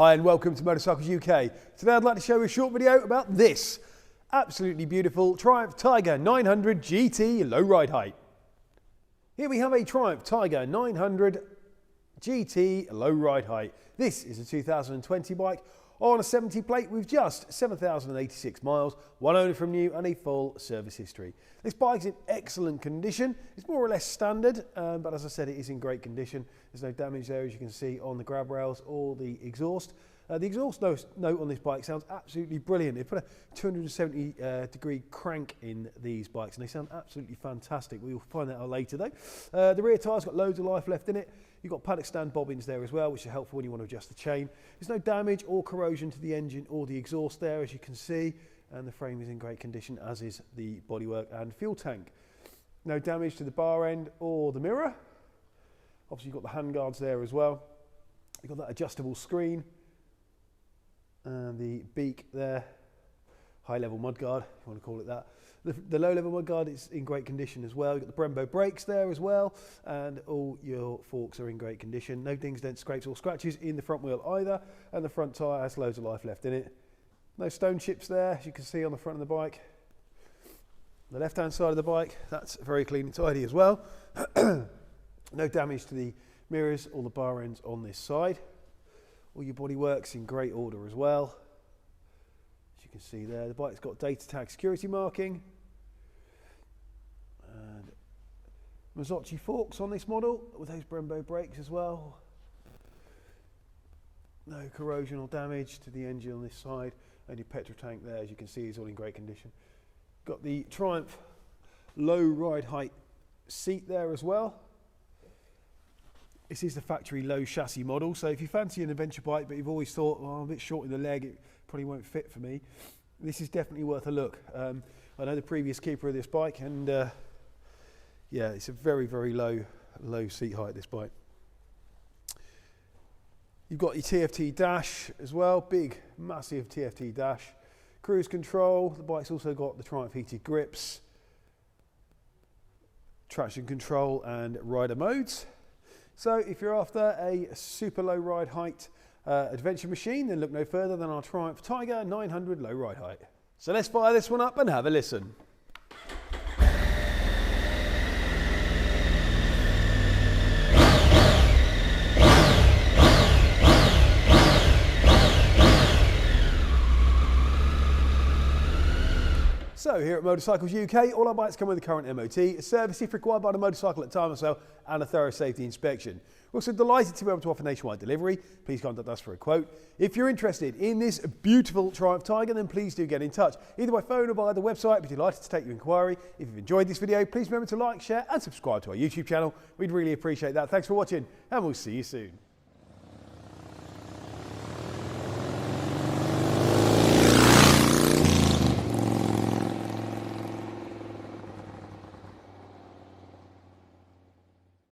Hi and welcome to Motorcycles UK. Today I'd like to show you a short video about this absolutely beautiful Triumph Tiger 900 GT low ride height. Here we have a Triumph Tiger 900 GT low ride height. This is a 2020 bike on a 70 plate with just 7,086 miles, one owner from new and a full service history. This bike's in excellent condition. It's more or less standard, but as I said, it is in great condition. There's no damage there, as you can see, on the grab rails or the exhaust. The exhaust note on this bike sounds absolutely brilliant. They put a 270 degree crank in these bikes and they sound absolutely fantastic. We'll find that out later though. The rear tyre's got loads of life left in it. You've got Paddock stand bobbins there as well, which are helpful when you want to adjust the chain. There's no damage or corrosion to the engine or the exhaust there, as you can see, and the frame is in great condition, as is the bodywork and fuel tank. No damage to the bar end or the mirror. Obviously you've got the handguards there as well. You've got that adjustable screen and the beak there, high level mudguard, if you want to call it that. The low level mudguard is in great condition as well. You've got the Brembo brakes there as well, and all your forks are in great condition. No dings, dents, scrapes or scratches in the front wheel either, and the front tyre has loads of life left in it. No stone chips there, as you can see on the front of the bike. The left hand side of the bike, that's very clean and tidy as well. No damage to the mirrors or the bar ends on this side. All your bodywork's in great order as well. As you can see there, the bike's got data tag security marking. And Marzzochi forks on this model with those Brembo brakes as well. No corrosion or damage to the engine on this side. And your petrol tank there, as you can see, is all in great condition. Got the Triumph low ride height seat there as well. This is the factory low chassis model, so if you fancy an adventure bike but you've always thought, oh, I'm a bit short in the leg, it probably won't fit for me, this is definitely worth a look. I know the previous keeper of this bike, and yeah, it's a very, very low seat height, this bike. You've got your TFT Dash as well, big, massive TFT Dash. Cruise control, the bike's also got the Triumph heated grips, traction control and rider modes. So if you're after a super low ride height adventure machine, then look no further than our Triumph Tiger 900 low ride height. So let's fire this one up and have a listen. So here at Motorcycles UK, all our bikes come with a current MOT, a service if required by the motorcycle at time of sale, and a thorough safety inspection. We're also delighted to be able to offer nationwide delivery. Please contact us for a quote. If you're interested in this beautiful Triumph Tiger, then please do get in touch, either by phone or via the website. We'd be delighted to take your inquiry. If you've enjoyed this video, please remember to like, share and subscribe to our YouTube channel. We'd really appreciate that. Thanks for watching, and we'll see you soon.